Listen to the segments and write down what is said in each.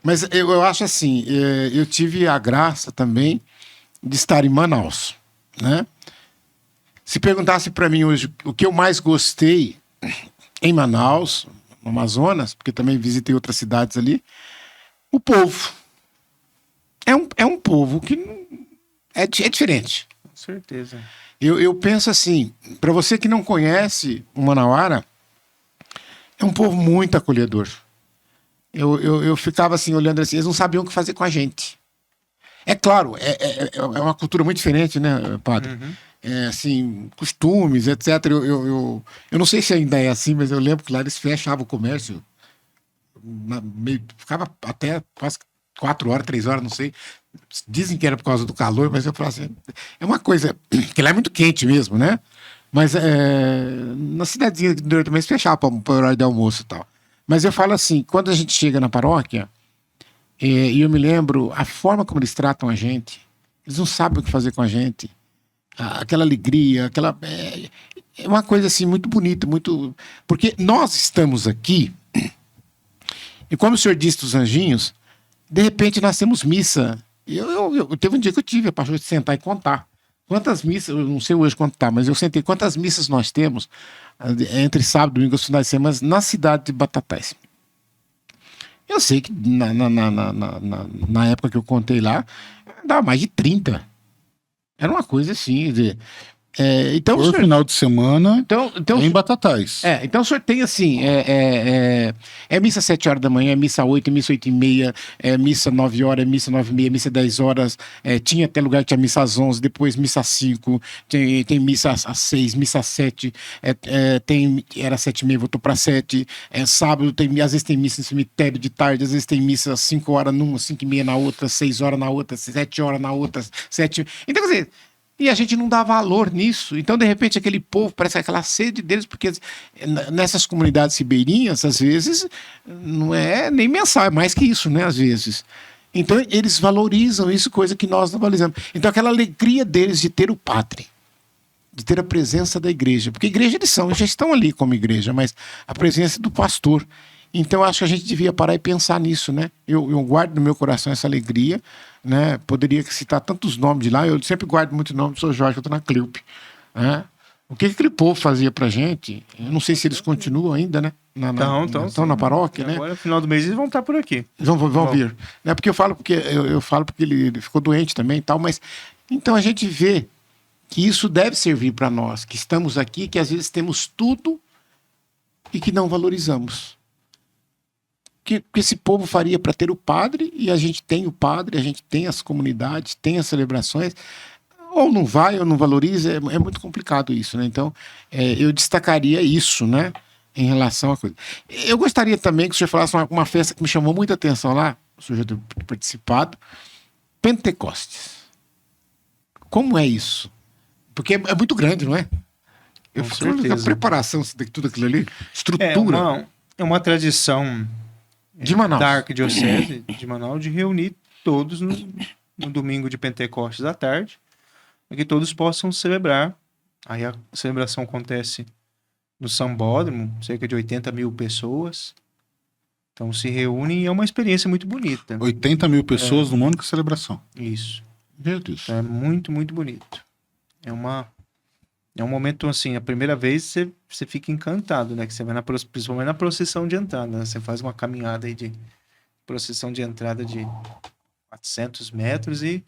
Mas eu acho assim, eu tive a graça também de estar em Manaus, né? Se perguntasse para mim hoje o que eu mais gostei em Manaus, no Amazonas, porque também visitei outras cidades ali, o povo. É um povo que é diferente. Com certeza. Eu penso assim, para você que não conhece o Manauara, é um povo muito acolhedor. Eu ficava assim, olhando assim, eles não sabiam o que fazer com a gente. É claro, é uma cultura muito diferente, né, padre? Uhum. Assim, costumes, etc. Eu não sei se ainda é assim, mas eu lembro que lá eles fechavam o comércio. Ficava até quase 4 horas, 3 horas, não sei. Dizem que era por causa do calor, mas eu falo assim, é uma coisa que lá é muito quente mesmo, né? Mas na cidadezinha do também se fechava para horário de almoço e tal. Mas eu falo assim, quando a gente chega na paróquia, e eu me lembro a forma como eles tratam a gente, eles não sabem o que fazer com a gente. Aquela alegria, é uma coisa assim muito bonita, muito. Porque nós estamos aqui, e como o senhor disse dos anjinhos, de repente nós temos missa. Teve um dia que eu tive a paixão de sentar e contar. Quantas missas, eu não sei hoje quanto tá, mas eu sentei quantas missas nós temos entre sábado e domingo, os finais de semana, na cidade de Batatais. Eu sei que na época que eu contei lá, dava mais de 30. Era uma coisa assim. Então, Por final de semana, então, em Batatais. Então o senhor tem assim, missa 7 horas da manhã, é missa 8, é missa 8h30, é missa 9 horas, é missa 9h30, é missa 10 horas, tinha até lugar que tinha missa às 11, depois missa às 5, tem missa às 6, missa às 7, era 7h30, voltou para 7, sábado às vezes tem missa no cemitério de tarde, às vezes tem missa às 5 horas numa, 5h30 na outra, 6 horas na outra, 7 horas na outra, 7. Então, quer dizer, e a gente não dá valor nisso. Então, de repente, aquele povo, parece aquela sede deles, porque nessas comunidades ribeirinhas, às vezes, não é nem mensal, é mais que isso, né? Às vezes. Então, eles valorizam isso, coisa que nós não valorizamos. Então, aquela alegria deles de ter o padre, de ter a presença da igreja. Porque igreja eles já estão ali como igreja, mas a presença do pastor. Então, acho que a gente devia parar e pensar nisso, né? Eu guardo no meu coração essa alegria, né? Poderia citar tantos nomes de lá, eu sempre guardo muito o nome do Sr. Jorge, que eu estou na Cliupe. Né? O que aquele povo fazia pra gente, eu não sei se eles continuam ainda, né? Estão na paróquia, né? Agora, no final do mês, eles vão estar por aqui. Vão vir. Não é porque eu falo porque ele ficou doente também e tal, mas então a gente vê que isso deve servir para nós, que estamos aqui, que às vezes temos tudo e que não valorizamos. Que esse povo faria para ter o padre, e a gente tem o padre, a gente tem as comunidades, tem as celebrações, ou não vai, ou não valoriza, é muito complicado isso, né? Então, eu destacaria isso, né, em relação à coisa. Eu gostaria também que o senhor falasse uma festa que me chamou muita atenção lá, o senhor já deve ter participado, Pentecostes. Como é isso? Porque é muito grande, não é? Eu Com fico certeza. a preparação de tudo aquilo ali, estrutura. É uma tradição de Manaus. Da Arquidiocese de Manaus de reunir todos no domingo de Pentecostes à tarde, para que todos possam celebrar. Aí a celebração acontece no Sambódromo, cerca de 80 mil pessoas. Então se reúnem e é uma experiência muito bonita. 80 mil pessoas numa única celebração. Isso. Meu Deus. Então é muito, muito bonito. É um momento, assim, a primeira vez você fica encantado, né? Que você vai principalmente na procissão de entrada, né? Você faz uma caminhada aí de procissão de entrada de 400 metros e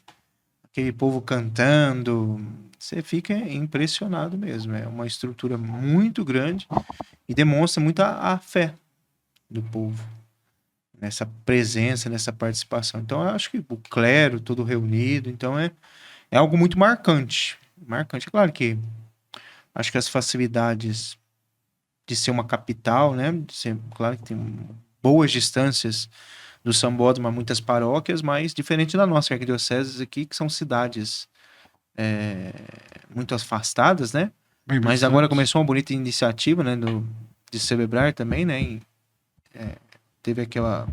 aquele povo cantando. Você fica impressionado mesmo. É uma estrutura muito grande e demonstra muito a fé do povo nessa presença, nessa participação. Então, eu acho que o clero todo reunido, então é algo muito marcante. Marcante, claro que acho que as facilidades de ser uma capital, né? Claro que tem boas distâncias do Sambódromo a muitas paróquias, mas diferente da nossa arquidiocese aqui, que são cidades muito afastadas, né? Mas agora começou uma bonita iniciativa, né? De celebrar também, né? Teve aquela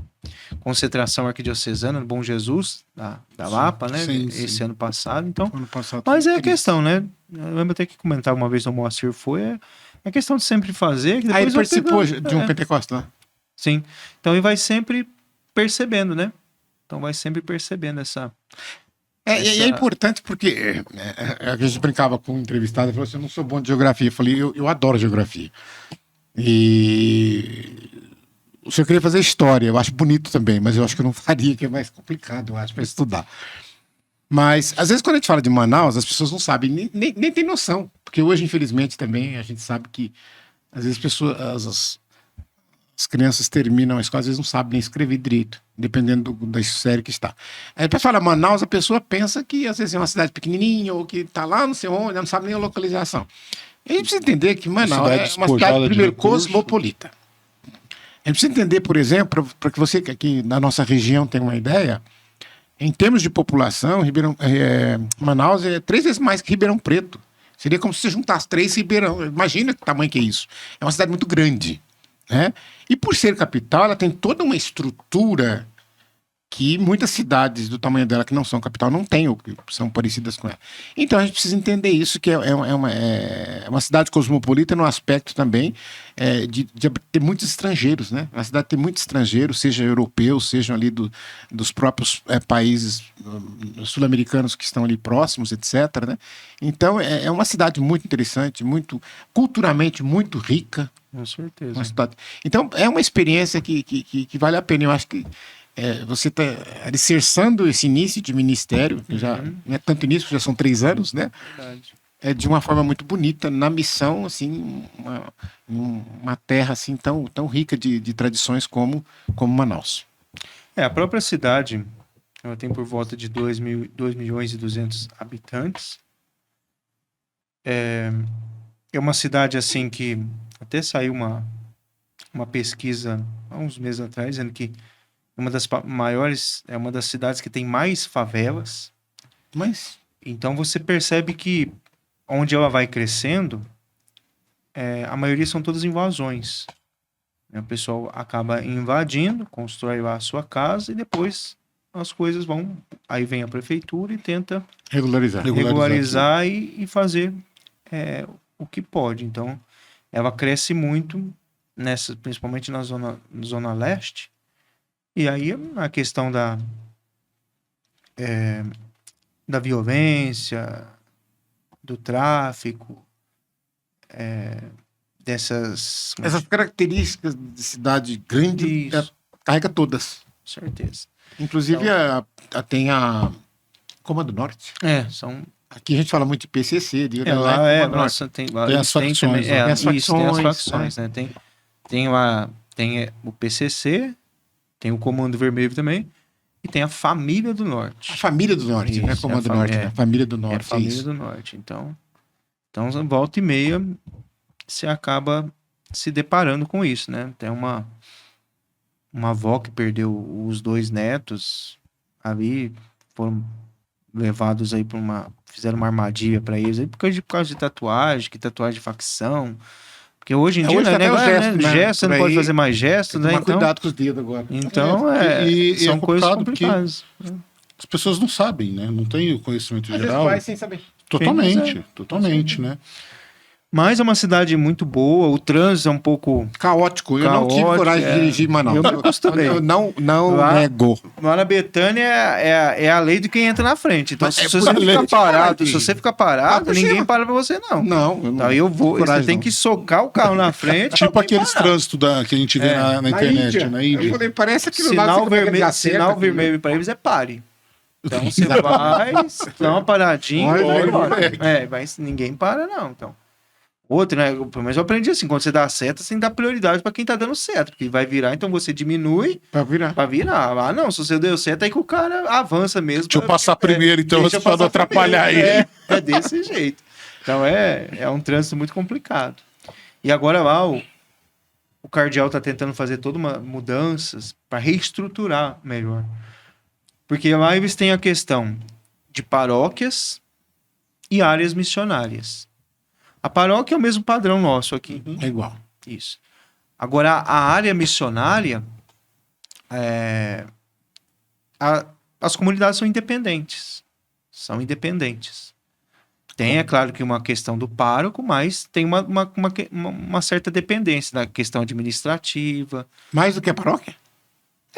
concentração arquidiocesana no Bom Jesus, da Lapa, né? Sim, esse ano passado. Então, Ano passado, mas é a questão, né? Eu lembro até que comentar uma vez no Moacir é questão de sempre fazer. Que ele depois participou de um Pentecostes lá? Sim. Então ele vai sempre percebendo, né? Então vai sempre percebendo essa... E é importante porque a gente brincava com um entrevistado e falou assim: eu não sou bom de geografia. Eu falei: eu adoro geografia. E o senhor queria fazer história, eu acho bonito também, mas eu acho que eu não faria, que é mais complicado, eu acho, para estudar. Mas, às vezes, quando a gente fala de Manaus, as pessoas não sabem, nem tem noção. Porque hoje, infelizmente, também a gente sabe que, às vezes, as crianças terminam a escola, às vezes não sabem nem escrever direito, dependendo da série que está. Aí, para falar Manaus, a pessoa pensa que, às vezes, é uma cidade pequenininha, ou que está lá, não sei onde, não sabe nem a localização. E a gente precisa entender que Manaus é uma cidade, primeiro, cosmopolita. A gente precisa entender, por exemplo, para que você que aqui na nossa região tenha uma ideia, em termos de população, Manaus é 3 vezes mais que Ribeirão Preto. Seria como se você juntasse 3 Ribeirão. Imagina que tamanho que é isso. É uma cidade muito grande, né? E por ser capital, ela tem toda uma estrutura que muitas cidades do tamanho dela que não são capital não têm, ou que são parecidas com ela. Então a gente precisa entender isso, que é uma cidade cosmopolita no aspecto também de ter muitos estrangeiros, né? A cidade tem muitos estrangeiros, seja europeus, sejam ali dos próprios países sul-americanos que estão ali próximos, etc., né? Então é uma cidade muito interessante, muito culturalmente muito rica. Com certeza. Uma cidade. Então é uma experiência que vale a pena. Eu acho que você está alicerçando esse início de ministério, que já não é tanto início, já são 3 anos, né? Verdade. De uma forma muito bonita, na missão, assim, uma terra assim tão rica de tradições como Manaus. A própria cidade, ela tem por volta de 2 milhões e 200 habitantes. É uma cidade, assim, que até saiu uma pesquisa há uns meses atrás, dizendo que uma das maiores, é uma das cidades que tem mais favelas. Mas Então você percebe que onde ela vai crescendo, a maioria são todas invasões. O pessoal acaba invadindo, constrói lá a sua casa e depois as coisas vão... Aí vem a prefeitura e tenta regularizar e fazer o que pode. Então ela cresce muito, principalmente na zona leste. E aí a questão da violência, do tráfico, essas características de cidade grande carrega todas. Com certeza. Inclusive tem como a do Norte. São... Aqui a gente fala muito de PCC. Tem as facções. Tem as facções, né? Tem o PCC, tem o Comando Vermelho também, e tem a Família do Norte. A Família do Norte, isso, não é Comando do Norte, né? A Família do Norte. É a Família do Norte. Então, volta e meia, você acaba se deparando com isso, né? Tem uma avó que perdeu os 2 netos ali, foram levados aí fizeram uma armadilha para eles aí por causa de tatuagem, de facção. Porque hoje em dia, hoje gesto, você não pode fazer mais gestos, né? Então, cuidado com os dedos agora. Então, são coisas complicadas. As pessoas não sabem, né? Não tem o conhecimento Às geral. vezes vai sem saber. Totalmente, né? Mas é uma cidade muito boa, o trânsito é um pouco caótico. Eu não tive coragem de dirigir Manaus. Eu me acostumei. Eu não nego. Lá na Betânia é a lei de quem entra na frente. Então, se você ficar parado, ninguém para pra você, não. Não. Então, você tem que socar o carro na frente. Tipo aqueles trânsitos que a gente vê na internet, na Índia. Eu falei, parece que sinal vermelho para eles é pare. Então, você vai, dá uma paradinha. Ninguém para, não. Então. Outro, né? Pelo menos eu aprendi assim, quando você dá seta, você tem que dar prioridade para quem tá dando seta, porque vai virar, então você diminui pra virar. Ah, não, se você deu seta, aí que o cara avança mesmo. Deixa eu passar primeiro, então, você pode atrapalhar ele. É desse jeito. Então é um trânsito muito complicado. E agora lá, o cardeal tá tentando fazer todas uma mudanças para reestruturar melhor. Porque lá eles têm a questão de paróquias e áreas missionárias. A paróquia é o mesmo padrão nosso aqui. É igual. Isso. Agora, a área missionária, as comunidades são independentes. Tem, é claro, que uma questão do pároco, mas tem uma certa dependência da questão administrativa. Mais do que a paróquia?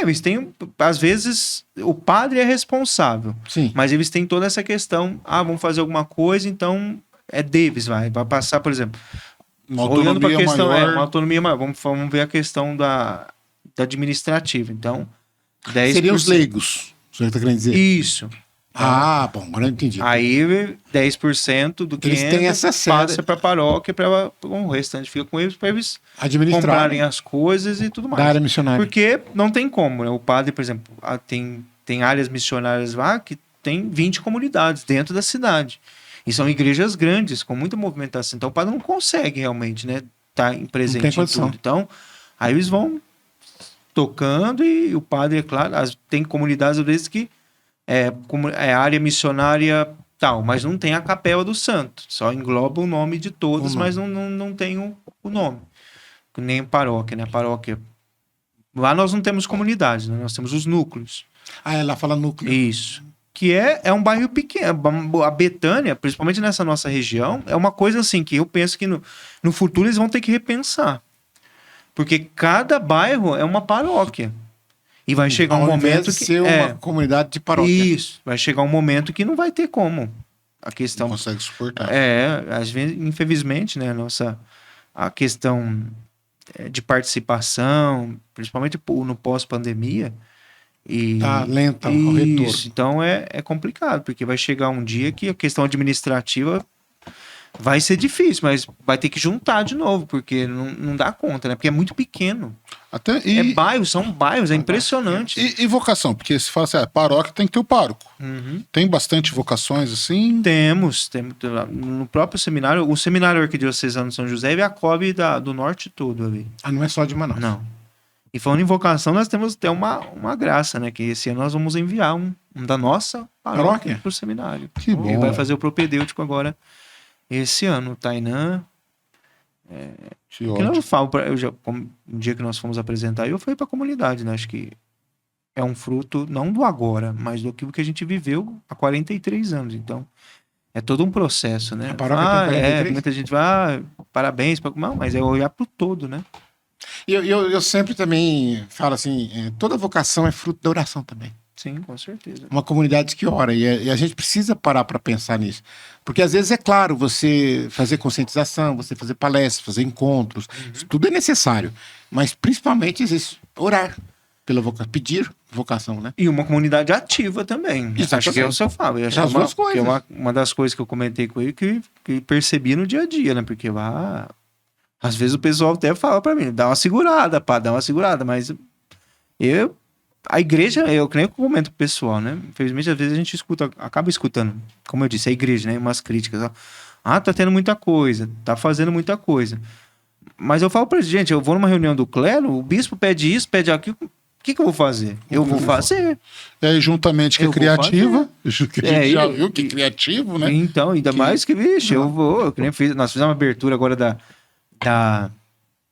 Eles têm, às vezes, o padre é responsável, Sim. mas eles têm toda essa questão, vamos fazer alguma coisa, então é deles, vai passar, por exemplo, Uma olhando para a autonomia questão, maior. uma autonomia maior, vamos ver a questão da administrativa, então, 10%. Seriam os leigos, o senhor está querendo dizer? Isso. Bom, agora eu entendi. Aí 10% do que Eles têm essa sede. passa para a paróquia, para o restante fica com eles, para eles Administrar comprarem as coisas e tudo mais. da área missionária. Porque não tem como, né? O padre, por exemplo, tem áreas missionárias lá que tem 20 comunidades dentro da cidade. E são igrejas grandes, com muita movimentação. Então o padre não consegue realmente, né, estar presente em tudo. Então, aí eles vão tocando e o padre, é claro, tem comunidades às vezes que é área missionária tal, mas não tem a capela do santo. Só engloba o nome de todos, mas não tem o nome. Nem paróquia, né? Paróquia. Lá nós não temos comunidades, né? Nós temos os núcleos. Ela fala núcleo. Isso. Que é um bairro pequeno. A Betânia, principalmente nessa nossa região, é uma coisa assim que eu penso que no futuro eles vão ter que repensar. Porque cada bairro é uma paróquia. E vai chegar um momento que ser uma comunidade de paróquia. Isso. Vai chegar um momento que não vai ter como. A questão Não consegue suportar. às vezes, infelizmente, né, a questão de participação, principalmente no pós-pandemia, tá lenta ao retorno. Então é complicado, porque vai chegar um dia que a questão administrativa vai ser difícil, mas vai ter que juntar de novo, porque não dá conta, né? Porque é muito pequeno. São bairros, é impressionante. E vocação? Porque se fala assim, paróquia tem que ter o pároco. Uhum. Tem bastante vocações assim? Temos no próprio seminário, o seminário arquidiocesano de São José, ele acolhe do norte todo ali. Não é só de Manaus. Não. E falando em vocação, nós temos até uma graça, né? Que esse ano nós vamos enviar um da nossa paróquia para o seminário. Que bom. Ele vai fazer o propedêutico agora esse ano. O Tainã. Que eu falo, um dia que nós fomos apresentar, eu falei para a comunidade, né? Acho que é um fruto, não do agora, mas do que a gente viveu há 43 anos. Então, é todo um processo, né? A paróquia tem 43? Muita gente vai, parabéns, não, mas é olhar para o todo, né? Eu sempre também falo assim, toda vocação é fruto da oração também. Sim, com certeza. Uma comunidade que ora, e a gente precisa parar para pensar nisso. Porque às vezes é claro, você fazer conscientização, você fazer palestras, fazer encontros, isso tudo é necessário. Mas principalmente existe orar pela vocação, pedir vocação, né? E uma comunidade ativa também. Isso, acho que é o que eu falo. Eu acho as duas coisas. Que é uma das coisas que eu comentei com ele que percebi no dia a dia, né? Porque lá, às vezes o pessoal até fala para mim, dá uma segurada, mas a igreja, eu creio que eu comento pro pessoal, né? Infelizmente, às vezes a gente acaba escutando, como eu disse, a igreja, né? Umas críticas. Tá tendo muita coisa, tá fazendo muita coisa. Mas eu falo pra gente, eu vou numa reunião do clero, o bispo pede isso, pede aquilo, o que eu vou fazer? Eu vou fazer. E aí, juntamente que é criativa, a gente já viu que é criativo, né? Então, ainda mais que, vixe, nós fizemos uma abertura agora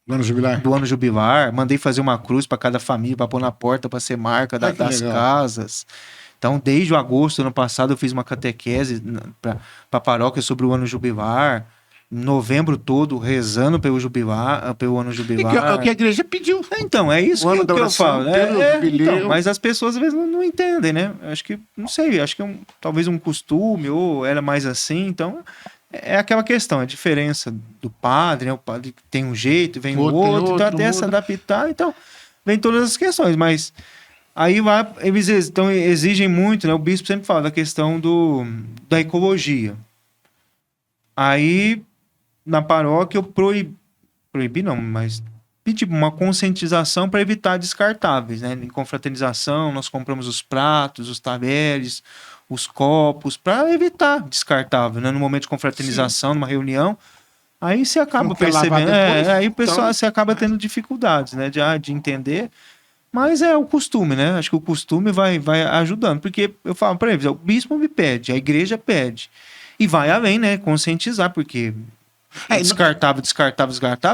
do ano jubilar, mandei fazer uma cruz para cada família, para pôr na porta, para ser marca das casas. Então, desde o agosto do ano passado, eu fiz uma catequese para a paróquia sobre o ano jubilar. Novembro todo, rezando pelo ano jubilar. É o que a igreja pediu. Então, é isso que eu falo. Então, mas as pessoas às vezes não entendem, né? Acho que, não sei, acho que talvez um costume, ou era mais assim, então... É aquela questão, a diferença do padre, né? O padre tem um jeito, vem o outro, então até se adaptar, então vem todas as questões, mas aí eles exigem muito, né? O bispo sempre fala da questão da ecologia. Aí, na paróquia, eu proibi não, mas pedi uma conscientização para evitar descartáveis, né? Em confraternização, nós compramos os pratos, os talheres, os copos, para evitar descartável, né? No momento de confraternização, numa reunião, aí você acaba percebendo, aí o pessoal você acaba tendo dificuldades, né? De entender, mas é o costume, né? Acho que o costume vai ajudando, porque eu falo para eles, o bispo me pede, a igreja pede, e vai além, né? Conscientizar, porque descartável,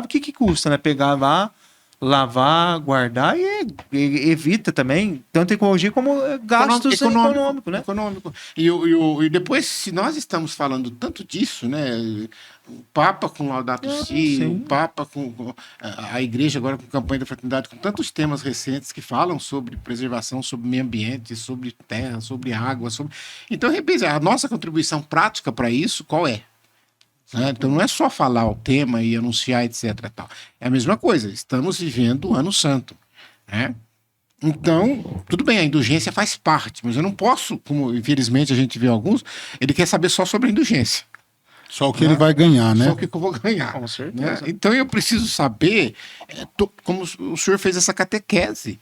o que custa, né? Pegar lá lavar, guardar e evita também tanto ecologia como gastos econômicos, né? Econômico. E depois, se nós estamos falando tanto disso, né? O Papa com Laudato Si, o Papa com a Igreja agora com campanha da fraternidade, com tantos temas recentes que falam sobre preservação, sobre meio ambiente, sobre terra, sobre água, sobre... Então, a nossa contribuição prática para isso, qual é? Então não é só falar o tema e anunciar, etc. Tal. É a mesma coisa, estamos vivendo o Ano Santo. Né? Então, tudo bem, a indulgência faz parte, mas eu não posso, como infelizmente a gente vê alguns, ele quer saber só sobre a indulgência. Só o que ele vai ganhar, né? Só o que eu vou ganhar. Com certeza. Né? Então eu preciso saber, como o senhor fez essa catequese,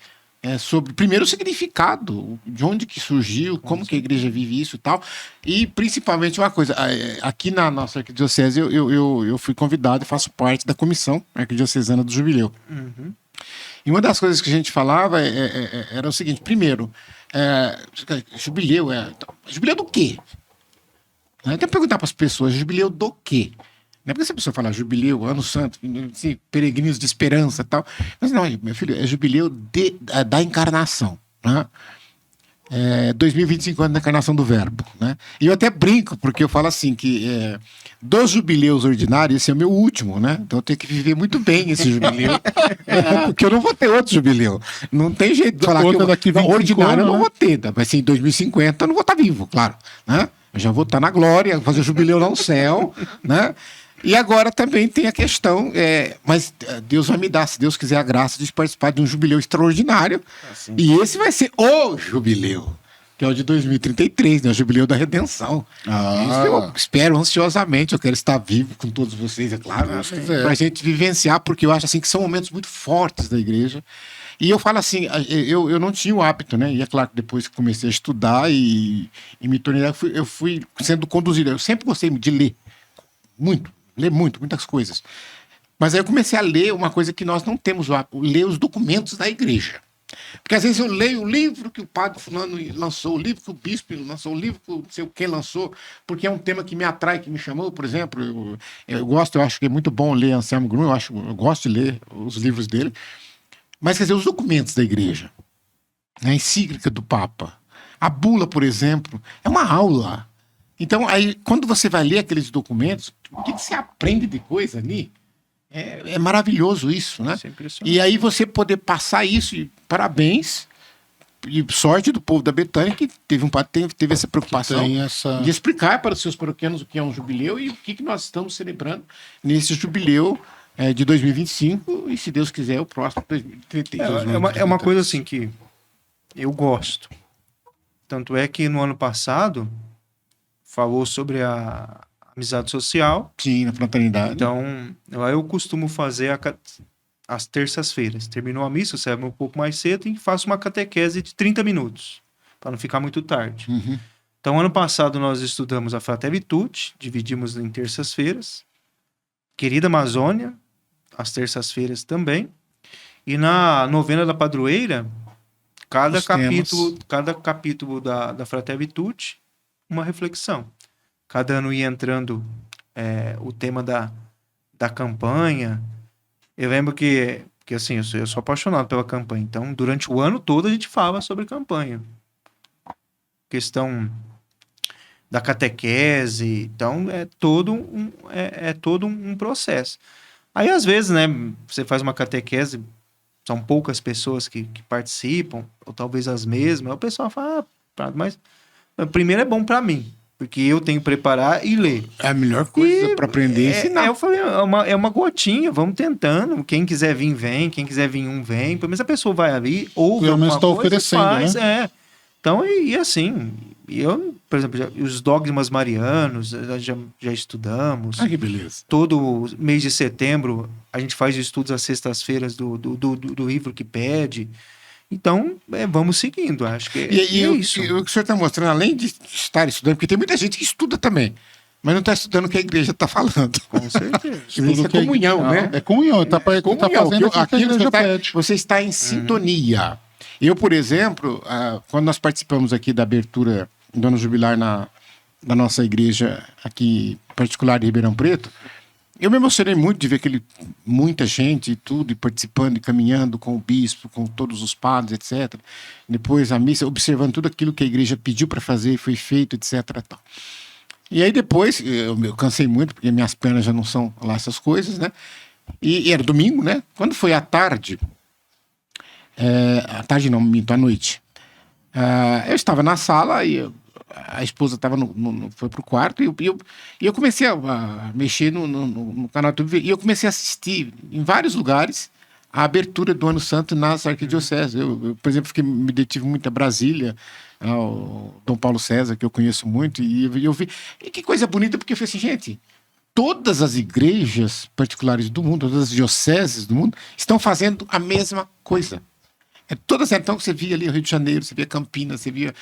sobre, primeiro, o significado, de onde que surgiu, como que a igreja vive isso e tal. E, principalmente, uma coisa, aqui na nossa arquidiocese, eu fui convidado e faço parte da comissão arquidiocesana do Jubileu. Uhum. E uma das coisas que a gente falava era o seguinte, primeiro, jubileu do quê? Tem que perguntar para as pessoas, jubileu do quê? Não é porque se a pessoa falar jubileu, ano santo, assim, peregrinos de esperança e tal. Mas não, meu filho, é jubileu da encarnação. Né? 2025 anos da encarnação do verbo. Né? E eu até brinco, porque eu falo assim, que dos jubileus ordinários, esse é o meu último, né? Então eu tenho que viver muito bem esse jubileu, porque eu não vou ter outro jubileu. Não tem jeito de falar que ordinário eu não vou ter. Mas assim, em 2050 eu não vou estar vivo, claro. Né? Eu já vou estar na glória, fazer o jubileu lá no céu, né? E agora também tem a questão, mas Deus vai me dar, se Deus quiser, a graça de participar de um jubileu extraordinário. Assim. E esse vai ser o jubileu, que é o de 2033, né? O jubileu da redenção. Isso eu espero ansiosamente, eu quero estar vivo com todos vocês, é claro, para a gente vivenciar, porque eu acho assim que são momentos muito fortes da igreja. E eu falo assim, eu não tinha o hábito, né? E é claro que depois que comecei a estudar e me tornei, eu fui sendo conduzido. Eu sempre gostei de ler muitas coisas. Mas aí eu comecei a ler uma coisa que nós não temos o hábito, ler os documentos da igreja. Porque às vezes eu leio o livro que o padre fulano lançou, o livro que o bispo lançou, o livro que não sei o que lançou, porque é um tema que me atrai, que me chamou, por exemplo. Eu acho que é muito bom ler Anselmo Grun, eu gosto de ler os livros dele. Mas, quer dizer, os documentos da igreja, a encíclica do Papa, a bula, por exemplo, é uma aula. Então, aí, quando você vai ler aqueles documentos, o que você aprende de coisa ali? É maravilhoso isso, né? E aí você poder passar isso, e parabéns, e sorte do povo da Betânia, que teve essa preocupação de explicar para os seus paroquianos o que é um jubileu e o que nós estamos celebrando nesse jubileu de 2025 e, se Deus quiser, o próximo 2033. É uma coisa assim que eu gosto. Tanto é que no ano passado falou sobre a amizade social. Sim, na fraternidade. Então, eu costumo fazer às terças-feiras. Terminou a missa, eu saio um pouco mais cedo e faço uma catequese de 30 minutos, para não ficar muito tarde. Uhum. Então, ano passado nós estudamos a Fratelli Tutti, dividimos em terças-feiras. Querida Amazônia, às terças-feiras também. E na novena da padroeira, cada capítulo da Fratelli Tutti, uma reflexão. Cada ano ia entrando o tema da campanha. Eu lembro que assim, eu sou apaixonado pela campanha. Então, durante o ano todo a gente fala sobre campanha. Questão da catequese. Então, é todo um processo. Aí, às vezes, né, você faz uma catequese, são poucas pessoas que participam, ou talvez as mesmas. Aí o pessoal fala, mas primeiro é bom para mim, porque eu tenho que preparar e ler. É a melhor coisa para aprender e ensinar. Eu falei, é uma gotinha, vamos tentando. Quem quiser vir, vem. Quem quiser vir, vem. Pelo menos a pessoa vai ali, ouve alguma coisa, oferecendo, faz, né? Então, e assim, eu, por exemplo, os dogmas marianos, já estudamos. Ah, que beleza. Todo mês de setembro, a gente faz estudos às sextas-feiras do livro que pede. Então, vamos seguindo, acho que é isso. E o que o senhor está mostrando, além de estar estudando, porque tem muita gente que estuda também, mas não está estudando o que a igreja está falando. Com certeza. Isso é comunhão, né? É comunhão, está fazendo aquilo que você está em sintonia. Eu, por exemplo, quando nós participamos aqui da abertura do ano jubilar da nossa igreja aqui particular de Ribeirão Preto, Eu me emocionei muito de ver muita gente e tudo, e participando, e caminhando com o bispo, com todos os padres, etc. Depois a missa, observando tudo aquilo que a igreja pediu para fazer, foi feito, etc. Tal. E aí depois, eu cansei muito, porque minhas pernas já não são lá essas coisas, né? E era domingo, né? Quando foi à tarde, à tarde não, minto, à noite, eu estava na sala e a esposa estava foi pro quarto e eu comecei a mexer no canal do YouTube e eu comecei a assistir em vários lugares a abertura do Ano Santo nas arquidioceses. Eu, por exemplo, me detive muito a Brasília, ao Dom Paulo César, que eu conheço muito, e eu vi. E que coisa bonita, porque eu falei assim, gente, todas as igrejas particulares do mundo, todas as dioceses do mundo, estão fazendo a mesma coisa. Todas, então, que você via ali o Rio de Janeiro, você via Campinas, você via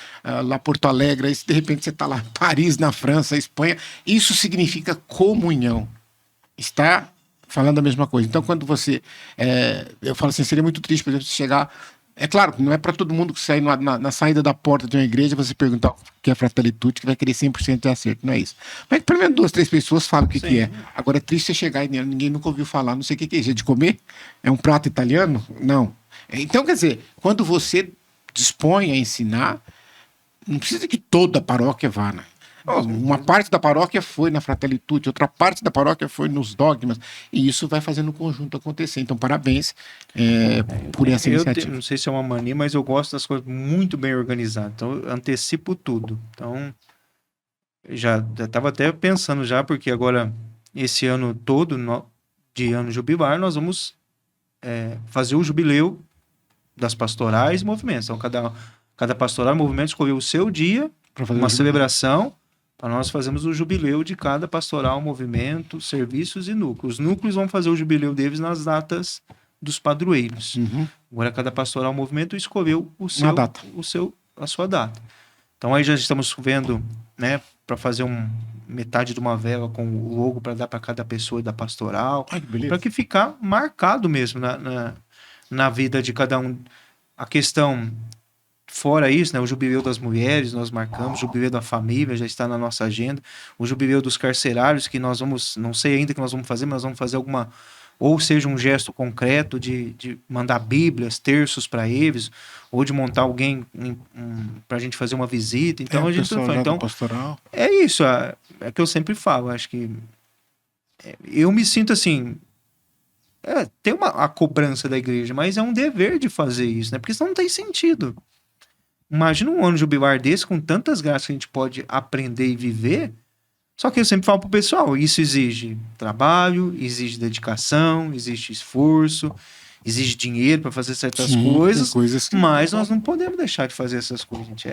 lá Porto Alegre, aí de repente você está lá Paris, na França, Espanha. Isso significa comunhão. Está falando a mesma coisa. Então, quando você... eu falo assim, seria muito triste, por exemplo, você chegar... É claro, não é para todo mundo que sair na saída da porta de uma igreja você perguntar o que é Fratelli Tutti, que vai querer 100% de acerto. Não é isso. Mas pelo menos 2, 3 pessoas falam o que é. Agora é triste você chegar e ninguém nunca ouviu falar, não sei o que é isso. É de comer? É um prato italiano? Não. Então, quer dizer, quando você dispõe a ensinar, não precisa que toda a paróquia vá, né? Uma parte da paróquia foi na Fratelli Tutti, outra parte da paróquia foi nos dogmas, e isso vai fazendo o conjunto acontecer. Então, parabéns por essa iniciativa. Não sei se é uma mania, mas eu gosto das coisas muito bem organizadas, então eu antecipo tudo. Então, já estava até pensando já, porque agora, esse ano todo, de ano jubilar, nós vamos fazer o jubileu das pastorais e movimentos. Então, cada pastoral e movimento escolheu o seu dia, uma celebração, para nós fazermos o jubileu de cada pastoral, movimento, serviços e núcleos. Os núcleos vão fazer o jubileu deles nas datas dos padroeiros. Uhum. Agora, cada pastoral, movimento escolheu a sua data. Então, aí já estamos vendo, né, para fazer metade de uma vela com o logo para dar para cada pessoa da pastoral, para que ficar marcado mesmo na vida de cada um. A questão, fora isso, né, o jubileu das mulheres, nós marcamos, o jubileu da família já está na nossa agenda, o jubileu dos carcerários, que nós vamos, não sei ainda o que nós vamos fazer, mas nós vamos fazer ou seja um gesto concreto de mandar bíblias, terços para eles, ou de montar alguém para a gente fazer uma visita. Então, a gente então pastoral. É isso, é que eu sempre falo, acho que eu me sinto assim, tem a cobrança da igreja, mas é um dever de fazer isso, né? Porque senão não tem sentido. Imagina um ano jubilar desse, com tantas graças que a gente pode aprender e viver. Só que eu sempre falo pro pessoal, isso exige trabalho, exige dedicação, exige esforço, exige dinheiro para fazer certas coisas, mas nós não podemos deixar de fazer essas coisas, gente.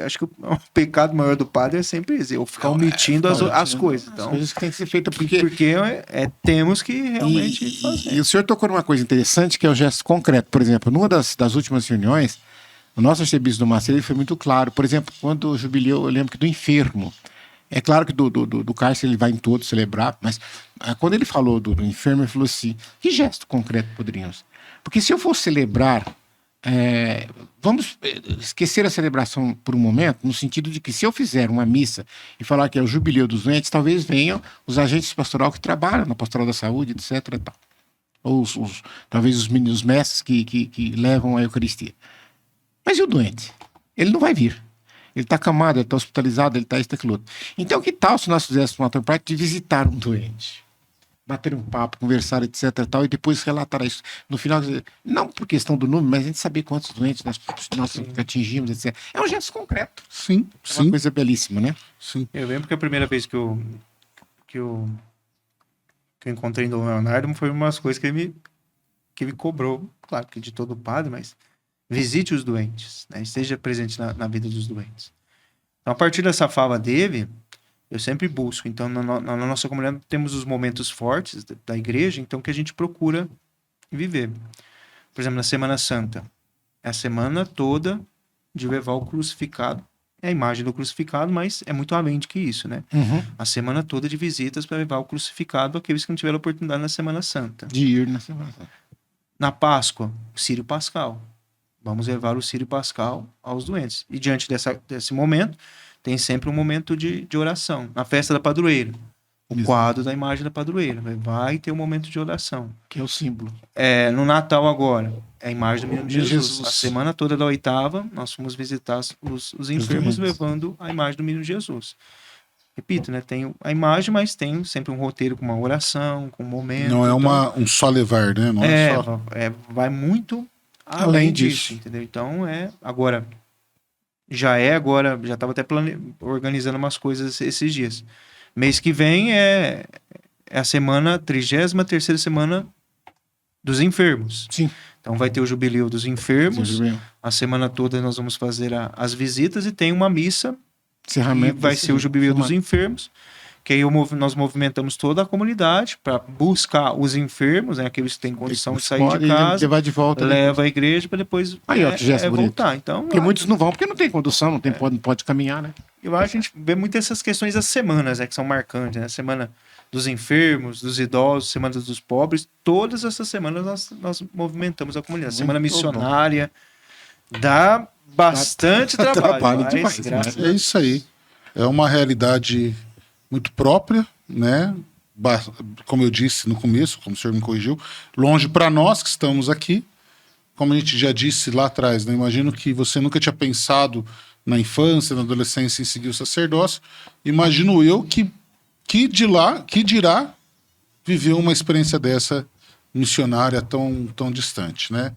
Acho que o pecado maior do padre é sempre esse, eu ficar omitindo as coisas. Então, as coisas que têm que ser feitas porque temos que realmente fazer. E o senhor tocou numa coisa interessante, que é o gesto concreto. Por exemplo, numa das últimas reuniões, o nosso arcebispo do Macedo foi muito claro. Por exemplo, quando o jubileu, eu lembro que do enfermo, é claro que do cárcere ele vai em todos celebrar, mas quando ele falou do enfermo, ele falou assim, que gesto concreto poderíamos? Porque se eu for celebrar, vamos esquecer a celebração por um momento, no sentido de que se eu fizer uma missa e falar que é o jubileu dos doentes, talvez venham os agentes pastoral que trabalham na pastoral da saúde, etc. E tal. Ou talvez os mestres que levam a Eucaristia. Mas e o doente? Ele não vai vir. Ele está acamado, ele está hospitalizado, ele está isso, aquilo outro. Então, que tal se nós fizéssemos uma parte de visitar um doente? Bater um papo, conversar, etc. Tal, e depois relatar isso. No final, não por questão do número, mas a gente saber quantos doentes nós atingimos, etc. É um gesto concreto. Sim, é uma coisa belíssima, né? Sim. Eu lembro que a primeira vez que eu encontrei o Dom Leonardo foi umas coisas que ele me cobrou. Claro que de todo padre, mas visite os doentes, né? Esteja presente na vida dos doentes. Então, a partir dessa fala dele, eu sempre busco. Então, na nossa comunidade, temos os momentos fortes da igreja, então, que a gente procura viver. Por exemplo, na Semana Santa. É a semana toda de levar o crucificado. É a imagem do crucificado, mas é muito além de que isso, né? Uhum. A semana toda de visitas para levar o crucificado àqueles que não tiveram oportunidade na Semana Santa. De ir na Semana Santa. Na Páscoa, o Círio Pascal. Vamos levar o Círio Pascal aos doentes. E diante desse momento, tem sempre um momento de oração. Na festa da padroeira, o quadro da imagem da padroeira. Vai ter um momento de oração. Que é o símbolo. No Natal agora, é a imagem do Menino Jesus. Jesus. A semana toda da oitava, nós fomos visitar os enfermos levando a imagem do Menino Jesus. Repito, né? Tem a imagem, mas tem sempre um roteiro com uma oração, com um momento. Não é um só levar, né? Não é só... vai muito além disso, entendeu? Então, agora, já estava até organizando umas coisas esses dias. Mês que vem é a 33ª semana dos enfermos. Sim. Então vai ter o jubileu dos enfermos. A semana toda nós vamos fazer as visitas e tem uma missa. Que vai ser o jubileu dos enfermos. Que aí nós movimentamos toda a comunidade para buscar os enfermos, né, aqueles que têm condição de sair de casa, levar de volta, leva a igreja para depois voltar. Então, porque muitos não vão porque não tem condução, não pode caminhar, né? Eu acho que a gente vê muito essas questões das semanas, que são marcantes, né? Semana dos enfermos, dos idosos, semana dos pobres. Todas essas semanas nós movimentamos a comunidade. Semana missionária. Dá bastante trabalho demais, é isso aí. É uma realidade muito própria, né? Como eu disse no começo, como o senhor me corrigiu, longe para nós que estamos aqui. Como a gente já disse lá atrás, né? Imagino que você nunca tinha pensado na infância, na adolescência, em seguir o sacerdócio. Imagino eu que dirá viver uma experiência dessa missionária tão distante, né?